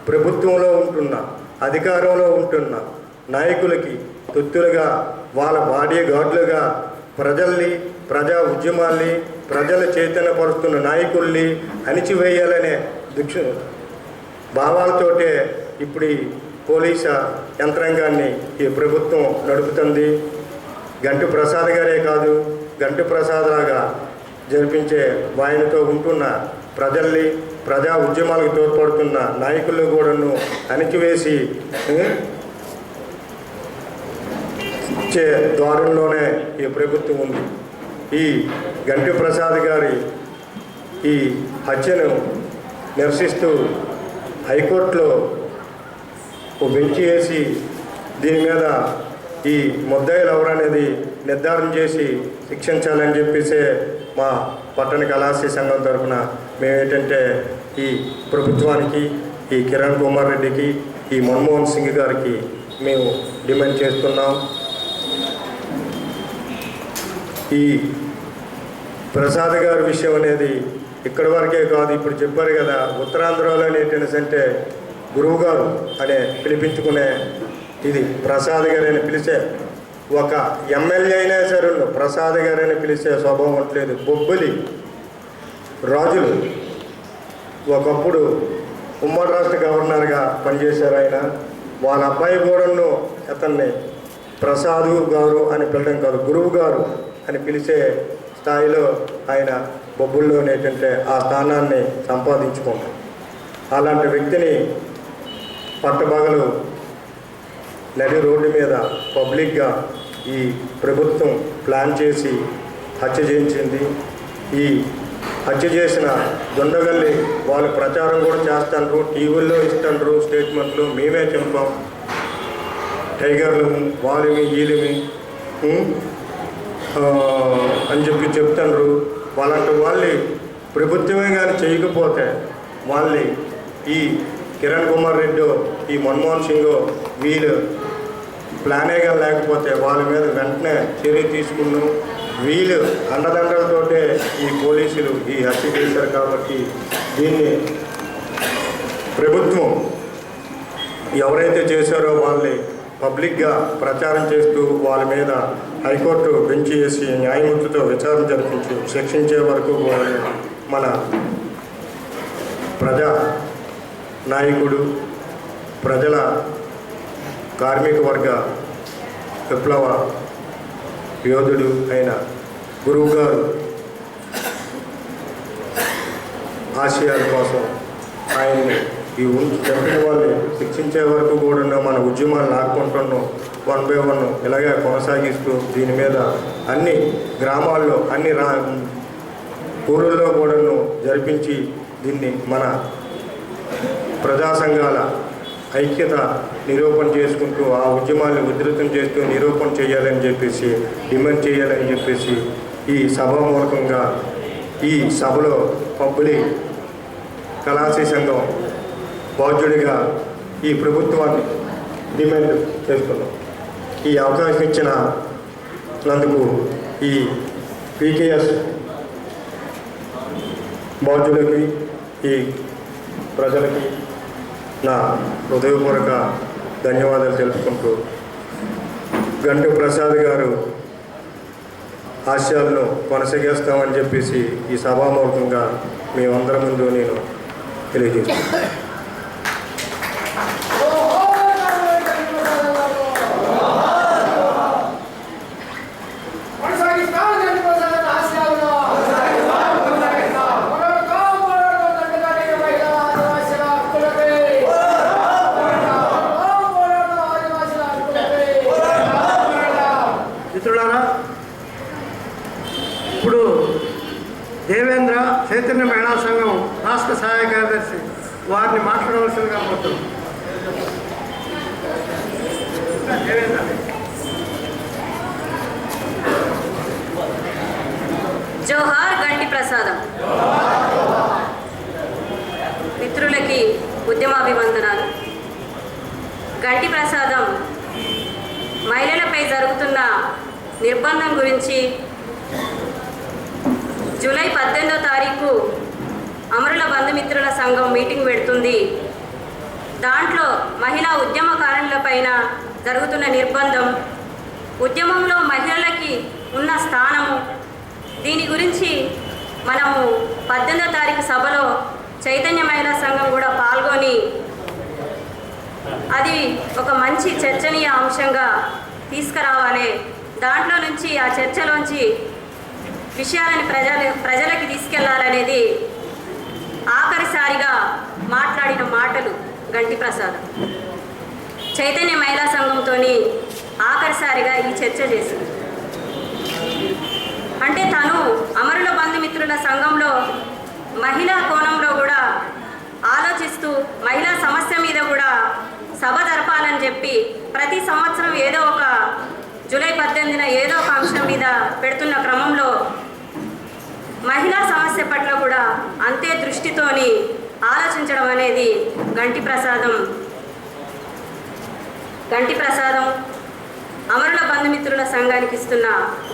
ప్రభుత్వంలో ఉంటున్న, అధికారంలో ఉంటున్న నాయకులకి తొత్తులుగా, వాళ్ళ బాడీ గార్డులుగా ప్రజల్ని, ప్రజా ఉద్యమాల్ని, ప్రజల చైతన్యపరుస్తున్న నాయకుల్ని అణిచివేయాలనే భావాలతోటే ఇప్పుడు ఈ పోలీసు యంత్రాంగాన్ని ఈ ప్రభుత్వం నడుపుతుంది. గంటి ప్రసాద్ గారే కాదు, గంటి ప్రసాద్ లాగా జరిపించే వాయినతో ఉంటున్న ప్రజల్ని, ప్రజా ఉద్యమాలకు తోడ్పడుతున్న నాయకులను కూడాను అణిచివేసి ఇచ్చే ద్వారంలోనే ఈ ప్రభుత్వం ఉంది. ఈ గంటి ప్రసాద్ గారి ఈ హత్యను నిరసిస్తూ హైకోర్టులో ఓ బెంచ్ వేసి దీని మీద ఈ ముద్దాయిలు ఎవరనేది నిర్ధారణ చేసి శిక్షించాలని చెప్పేసి మా పట్టణ కళాశాల సంఘం తరఫున మేమేంటంటే ఈ ప్రభుత్వానికి, ఈ కిరణ్ కుమార్ రెడ్డికి, ఈ మన్మోహన్ సింగ్ గారికి మేము డిమాండ్ చేస్తున్నాం. ఈ ప్రసాద్ గారి విషయం అనేది ఇక్కడి వరకే కాదు, ఇప్పుడు చెప్పారు కదా, ఉత్తరాంధ్రలో ఏంటంటే గురువు గారు అనే పిలిపించుకునే ఇది ప్రసాద్ గారు అని పిలిచే ఒక ఎమ్మెల్యే అయినా సరే ప్రసాద్ గారు అని పిలిచే స్వభావం ఉండలేదు. బొబ్బులి రాజులు ఒకప్పుడు ఉమ్మడి రాష్ట్ర గవర్నర్గా పనిచేశారు ఆయన. వాళ్ళ అబ్బాయి కూడాను అతన్ని ప్రసాదు గారు అని పిలవడం కాదు, గురువు గారు అని పిలిచే స్థాయిలో ఆయన బొబ్బుల్లోనేంటంటే ఆ స్థానాన్ని సంపాదించుకుంటాం. అలాంటి వ్యక్తిని పట్టపగలు నడి రోడ్డు మీద పబ్లిక్గా ఈ ప్రభుత్వం ప్లాన్ చేసి హత్య చేయించింది. ఈ హత్య చేసిన దుండగల్ని వాళ్ళు ప్రచారం కూడా చేస్తారు, టీవీల్లో ఇస్తారు స్టేట్మెంట్లు, మేమే చెప్పాం, టైగర్లు వాళ్ళమి వీళ్ళమి అని చెప్పి చెప్తారు. వాళ్ళంటి వాళ్ళు ప్రభుత్వమే కానీ చేయకపోతే వాళ్ళని ఈ కిరణ్ కుమార్ రెడ్డి, ఈ మన్మోహన్ సింగ్ వీళ్ళు ప్లానేగా లేకపోతే వాళ్ళ మీద వెంటనే చర్య తీసుకున్నాం. వీళ్ళు అండదండలతోటే ఈ పోలీసులు ఈ హత్య చేశారు. కాబట్టి దీన్ని ప్రభుత్వం ఎవరైతే చేశారో వాళ్ళని పబ్లిక్గా ప్రచారం చేస్తూ వాళ్ళ మీద హైకోర్టు బెంచ్ చేసి న్యాయమూర్తితో విచారణ జరిపించి శిక్షించే వరకు మన ప్రజా నాయకుడు, ప్రజల కార్మిక వర్గ విప్లవ యోధుడు అయిన గురువు గారు ఆశయాల కోసం ఆయన్ని ఈ చంపిన వాళ్ళని శిక్షించే వరకు కూడా మన ఉద్యమాలు లాక్కుంటున్నాం. 1 by 1 ఇలాగే కొనసాగిస్తూ దీని మీద అన్ని గ్రామాల్లో, అన్ని ఊళ్ళల్లో కూడాను జరిపించి దీన్ని మన ప్రజా సంఘాల ఐక్యత నిరూపణ చేసుకుంటూ ఆ ఉద్యమాలను ఉధృతం చేస్తూ నిరూపణ చేయాలని చెప్పేసి, డిమాండ్ చేయాలని చెప్పేసి ఈ సభామూలకంగా ఈ సభలో పబ్బులి కళాశాల సంఘం బాధ్యుడిగా ఈ ప్రభుత్వాన్ని డిమాండ్ చేస్తున్నాం. ఈ అవకాశం ఇచ్చినందుకు ఈ పీకేఎస్ బాధ్యులకి, ఈ ప్రజలకి నా హృదయపూర్వక ధన్యవాదాలు తెలుపుకుంటూ గంటి ప్రసాద్ గారు ఆశయాలను కొనసాగిస్తామని చెప్పేసి ఈ సభామూలకంగా మేమందరం ముందు నేను తెలియజేస్తున్నాను. మిత్రులారా, ఇప్పుడు దేవేంద్ర చైతన్య మహిళా సంఘం రాష్ట్ర సహాయ కార్యదర్శి వారిని మాట్లాడవలసిందిగా కోరుతున్నాం. దేవేంద్ర జోహార్ గంటి ప్రసాదం. మిత్రులకి ఉద్యమాభివందనాలు. గంటి ప్రసాదం మహిళలపై జరుగుతున్న నిర్బంధం గురించి జూలై 18వ తారీఖు అమరుల బంధుమిత్రుల సంఘం మీటింగ్ పెడుతుంది. దాంట్లో మహిళా ఉద్యమకారులపైన జరుగుతున్న నిర్బంధం, ఉద్యమంలో మహిళలకి ఉన్న స్థానము, దీని గురించి మనము 18వ తారీఖు సభలో చైతన్య మహిళా సంఘం కూడా పాల్గొని అది ఒక మంచి చర్చనీయ అంశంగా తీసుకురావాలి. దాంట్లో నుంచి ఆ చర్చలోంచి విషయాలని ప్రజలకి తీసుకెళ్లాలనేది ఆఖరిసారిగా మాట్లాడిన మాటలు గంటి ప్రసాదం. చైతన్య మహిళా సంఘంతో ఆఖరిసారిగా ఈ చర్చ చేసింది. అంటే తను అమరుల బంధుమిత్రుల సంఘంలో మహిళా కోణంలో కూడా ఆలోచిస్తూ మహిళా సమస్య మీద కూడా సభ జరపాలని చెప్పి ప్రతి సంవత్సరం ఏదో ఒక జూలై 18న ఏదో ఒక అంశం మీద పెడుతున్న క్రమంలో మహిళా సమస్య పట్ల కూడా అంతే దృష్టితోని ఆలోచించడం అనేది గంటి ప్రసాదం అమరుల బంధుమిత్రుల సంఘానికి ఇస్తున్న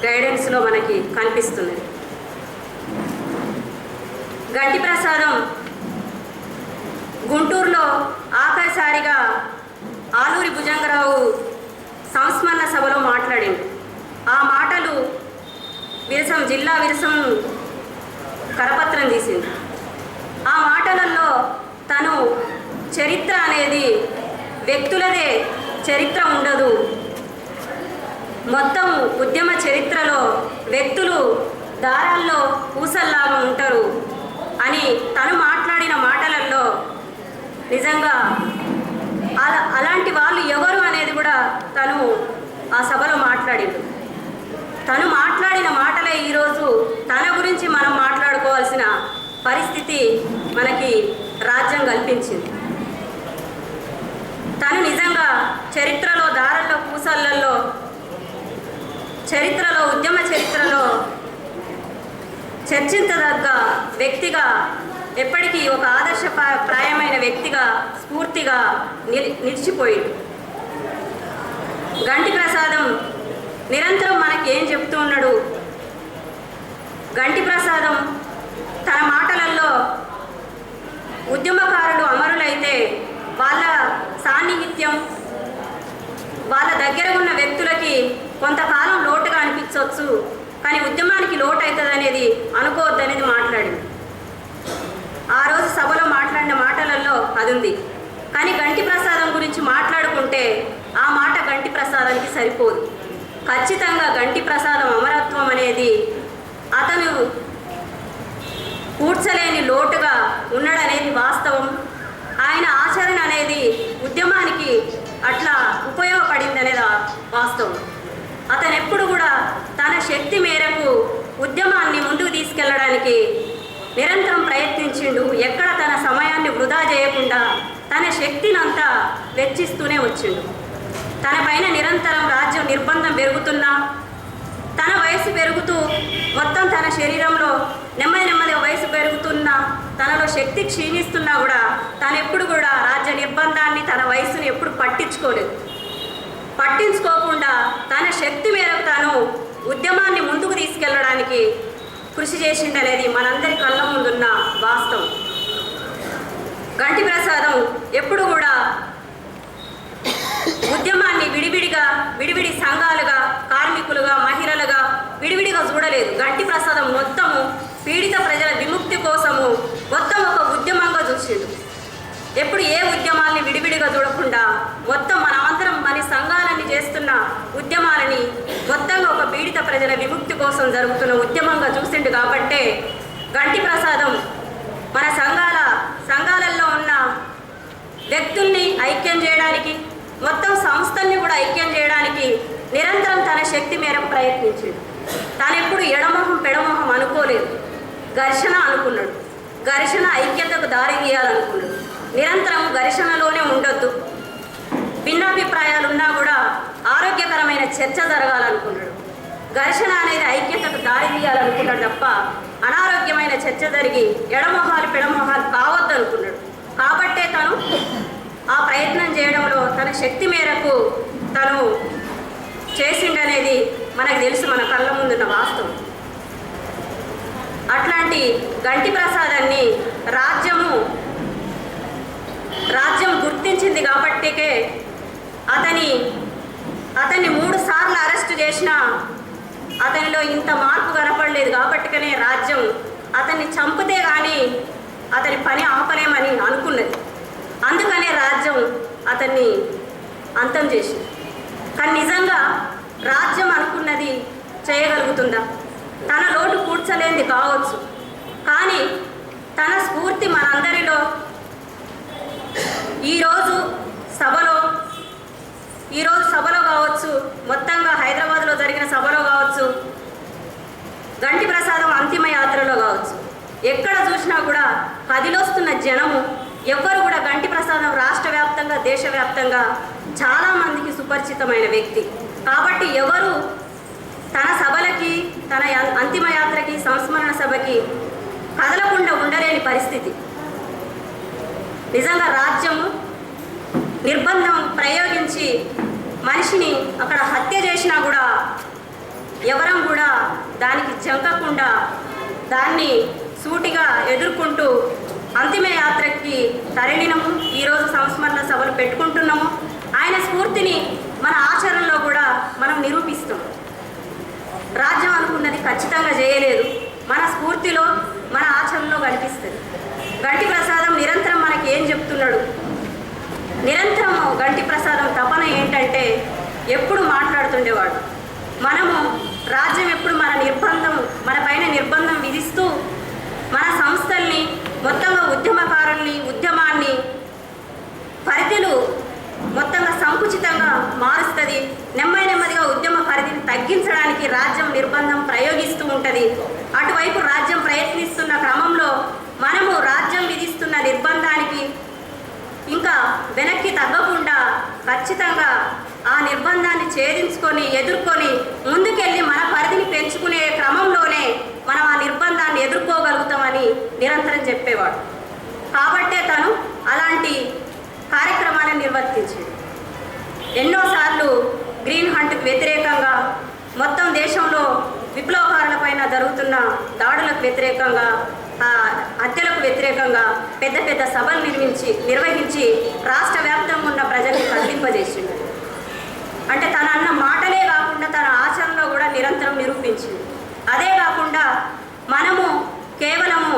గైడెన్స్లో మనకి కనిపిస్తుంది. గంటి ప్రసాదం గుంటూరులో ఆఖరిసారిగా ఆలూరి భుజంగరావు సంస్మరణ సభలో మాట్లాడింది. ఆ మాటలు జిల్లా విరసం కరపత్రం తీసింది. ఆ మాటలలో తను చరిత్ర అనేది వ్యక్తులదే చరిత్ర ఉండదు, మొత్తం ఉద్యమ చరిత్రలో వ్యక్తులు దారాల్లో పూసల్లాగా ఉంటారు అని తను మాట్లాడిన మాటలలో నిజంగా అలాంటి వాళ్ళు ఎవరు అనేది కూడా తను ఆ సభలో మాట్లాడిండు. తను మాట్లాడిన మాటలే ఈరోజు తన గురించి మనం మాట్లాడుకోవాల్సిన పరిస్థితి మనకి రాజ్యం కల్పించింది. తను నిజంగా చరిత్రలో దారుల్లో పూసలలో చరిత్రలో ఉద్యమ చరిత్రలో చర్చించదగ్గ వ్యక్తిగా ఎప్పటికీ ఒక ఆదర్శప్రాయమైన వ్యక్తిగా స్ఫూర్తిగా నిలిచిపోయింది. గంటి ప్రసాదం నిరంతరం మనకి ఏం చెప్తూ ఉన్నాడు? గంటి ప్రసాదం తన మాటలలో ఉద్యమకారులు అమరులైతే వాళ్ళ సాన్నిహిత్యం వాళ్ళ దగ్గర ఉన్న వ్యక్తులకి కొంతకాలం లోటుగా అనిపించవచ్చు, కానీ ఉద్యమానికి లోటు అవుతుంది అనేది అనుకోవద్దు అనేది మాట్లాడింది. ఆ రోజు సభలో మాట్లాడిన మాటలలో అది ఉంది. కానీ గంటి ప్రసాదం గురించి మాట్లాడుకుంటే ఆ మాట గంటి ప్రసాదానికి సరిపోదు. ఖచ్చితంగా గంటి ప్రసాదం అమరత్వం అనేది అతను పూడ్చలేని లోటుగా ఉన్నాడనేది వాస్తవం. ఆయన ఆచరణ అనేది ఉద్యమానికి అట్లా ఉపయోగపడింది అనేది వాస్తవం. అతను ఎప్పుడు కూడా తన శక్తి మేరకు ఉద్యమాన్ని ముందుకు తీసుకెళ్ళడానికి నిరంతరం ప్రయత్నించిండు. ఎక్కడ తన సమయాన్ని వృధా చేయకుండా తన శక్తిని అంతా వెచ్చిస్తూనే వచ్చిండు. తన పైన నిరంతరం రాజ్యం నిర్బంధం పెరుగుతున్నా, తన వయసు పెరుగుతూ మొత్తం తన శరీరంలో నెమ్మదిగా వయసు పెరుగుతున్నా, తనలో శక్తి క్షీణిస్తున్నా కూడా తను ఎప్పుడు కూడా రాజ్య నిర్బంధాన్ని తన వయసుని ఎప్పుడు పట్టించుకోకుండా తన శక్తి మేరకు తాను ఉద్యమాన్ని ముందుకు తీసుకెళ్ళడానికి కృషి చేసిందనేది మనందరి కళ్ళ ముందున్న వాస్తవం. గంటి ప్రసాదం ఎప్పుడు కూడా ఉద్యమాన్ని విడివిడి సంఘాలుగా, కార్మికులుగా, మహిళలుగా విడివిడిగా చూడలేదు. గంటి ప్రసాదం మొత్తము పీడిత ప్రజల విముక్తి కోసము మొత్తం ఒక ఉద్యమంగా చూసిండు. ఎప్పుడు ఏ ఉద్యమాల్ని విడివిడిగా చూడకుండా మొత్తం మనమంతరం మన సంఘాలన్నీ చేస్తున్న ఉద్యమాలని మొత్తంగా ఒక పీడిత ప్రజల విముక్తి కోసం జరుగుతున్న ఉద్యమంగా చూసిండు. కాబట్టే గంటి ప్రసాదం మన సంఘాలలో ఉన్న వ్యక్తుల్ని ఐక్యం చేయడానికి, మొత్తం సంస్థల్ని కూడా ఐక్యం చేయడానికి నిరంతరం తన శక్తి మేరకు ప్రయత్నించాడు. తాను ఎప్పుడు ఎడమొహం పెడమొహం అనుకోలేదు, ఘర్షణ అనుకున్నాడు. ఘర్షణ ఐక్యతకు దారి తీయాలనుకున్నాడు. నిరంతరం ఘర్షణలోనే ఉండొద్దు, భిన్నాభిప్రాయాలు ఉన్నా కూడా ఆరోగ్యకరమైన చర్చ జరగాలనుకున్నాడు. ఘర్షణ అనేది ఐక్యతకు దారి తీయాలనుకున్నాడు తప్ప అనారోగ్యమైన చర్చ జరిగి ఎడమొహాలు పెడమొహాలు కావద్దు అనుకున్నాడు. కాబట్టే తను ఆ ప్రయత్నం చేయడంలో తన శక్తి మేరకు తను చేసిండనేది మనకు తెలుసు, మన కళ్ళ ముందున్న వాస్తవం. అట్లాంటి గంటి ప్రసాదాన్ని రాజ్యం గుర్తించింది కాబట్టికే అతన్ని 3 సార్లు అరెస్టు చేసినా అతనిలో ఇంత మార్పు కనపడలేదు. కాబట్టికనే రాజ్యం అతన్ని చంపితే కానీ అతని పని ఆపలేమని అనుకున్నది. అందుకనే రాజ్యం అతన్ని అంతం చేసింది. కానీ నిజంగా రాజ్యం అనుకున్నది చేయగలుగుతుందా? తన లోటు కూర్చలేంది కావచ్చు, కానీ తన స్ఫూర్తి మనందరిలో ఈరోజు సభలో కావచ్చు, మొత్తంగా హైదరాబాద్లో జరిగిన సభలో కావచ్చు, గంటి ప్రసాదం అంతిమ యాత్రలో కావచ్చు, ఎక్కడ చూసినా కూడా కదిలొస్తున్న జనము ఎవ్వరు కూడా గంటి ప్రసాదం రాష్ట్ర వ్యాప్తంగా దేశవ్యాప్తంగా చాలామందికి సుపరిచితమైన వ్యక్తి. కాబట్టి ఎవరు తన సభలకి, తన అంతిమ యాత్రకి, సంస్మరణ సభకి కదలకుండా ఉండలేని పరిస్థితి. నిజంగా రాజ్యము నిర్బంధం ప్రయోగించి మనిషిని అక్కడ హత్య చేసినా కూడా ఎవరం కూడా దానికి జంకకుండా దాన్ని సూటిగా ఎదుర్కొంటూ అంతిమ యాత్రకి తరలినము. ఈరోజు సంస్మరణ సభలు పెట్టుకుంటున్నాము. ఆయన స్ఫూర్తిని మన ఆచరణలో కూడా మనం నిరూపిస్తాం. రాజ్యం అనుకున్నది ఖచ్చితంగా చేయలేదు, మన స్ఫూర్తిలో మన ఆచరణలో కనిపిస్తుంది. గంటి ప్రసాదం నిరంతరం మనకి ఏం చెప్తున్నాడు? నిరంతరం గంటి ప్రసాదం తపన ఏంటంటే ఎప్పుడు మాట్లాడుతుండేవాడు, మనము రాజ్యం ఎప్పుడు మన పైన నిర్బంధం విధిస్తూ మన సంస్థల్ని మొత్తంగా ఉద్యమాన్ని పరిధులు మొత్తంగా సంకుచితంగా మారుస్తుంది. నెమ్మదిగా ఉద్యమ పరిధిని తగ్గించడానికి రాజ్యం నిర్బంధం ప్రయోగిస్తూ ఉంటుంది. అటువైపు రాజ్యం ప్రయత్నిస్తున్న క్రమంలో మనము రాజ్యం విధిస్తున్న నిర్బంధానికి ఇంకా వెనక్కి తగ్గకుండా ఖచ్చితంగా ఆ నిర్బంధాన్ని ఛేదించుకొని ఎదుర్కొని ముందుకెళ్ళి మన పరిధిని పెంచుకునే క్రమంలోనే మనం ఆ నిర్బంధాన్ని ఎదుర్కోగలుగుతామని నిరంతరం చెప్పేవాడు. కాబట్టే తను అలాంటి కార్యక్రమాలను నిర్వర్తించింది. ఎన్నోసార్లు గ్రీన్ హంట్కి వ్యతిరేకంగా, మొత్తం దేశంలో విప్లవకారులపైన జరుగుతున్న దాడులకు వ్యతిరేకంగా, హత్యలకు వ్యతిరేకంగా పెద్ద సభలు నిర్వహించి రాష్ట్ర వ్యాప్తంగా ఉన్న ప్రజల్ని కదిలింపజేసింది. అంటే తన అన్న మాటలే కాకుండా తన ఆచరణలో కూడా నిరంతరం నిరూపించింది. అదే కాకుండా మనము కేవలము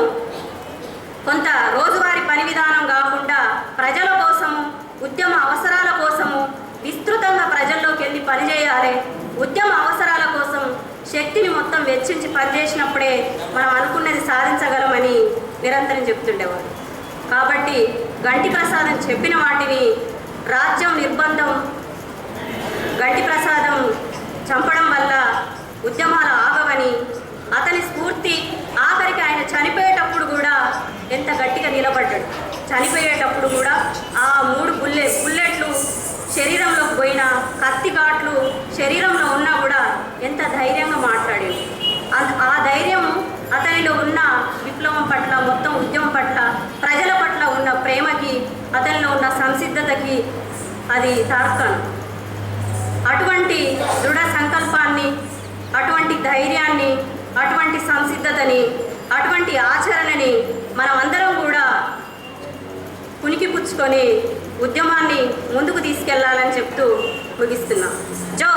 కొంత రోజువారీ పని విధానం కాకుండా ప్రజల కోసము, ఉద్యమ అవసరాల కోసము విస్తృతంగా ప్రజల్లోకి వెళ్ళి పనిచేయాలి. ఉద్యమ అవసరాల కోసం శక్తిని మొత్తం వెచ్చించి పనిచేసినప్పుడే మనం అనుకున్నది సాధించగలమని నిరంతరం చెప్తుండేవారు. కాబట్టి గంటి ప్రసాదం చెప్పిన వాటిని రాజ్యం నిర్బంధం గంటి ప్రసాదం చంపడం వల్ల ఉద్యమాలు ఆగవని, అతని స్ఫూర్తి ఆఖరికి ఆయన చనిపోయేటప్పుడు కూడా ఎంత గట్టిగా నిలబడ్డాడు. చనిపోయేటప్పుడు కూడా ఆ 3 బుల్లెట్లు శరీరంలోకి పోయిన, కత్తి ఘాట్లు శరీరంలో ఉన్నా కూడా ఎంత ధైర్యంగా మాట్లాడాడు. ఆ ధైర్యం అతనిలో ఉన్న విప్లవం పట్ల, మొత్తం ఉద్యమం పట్ల, ప్రజల పట్ల ఉన్న ప్రేమకి, అతనిలో ఉన్న సంసిద్ధతకి అది తార్కాణం. అటువంటి దృఢ సంకల్పాన్ని, అటువంటి ధైర్యాన్ని, అటువంటి సంసిద్ధతని, అటువంటి ఆచరణని మనం అందరం కూడా పుణికిపుచ్చుకొని ఉద్యమాన్ని ముందుకు తీసుకెళ్లాలని చెప్తూ ముగిస్తున్నాం. జై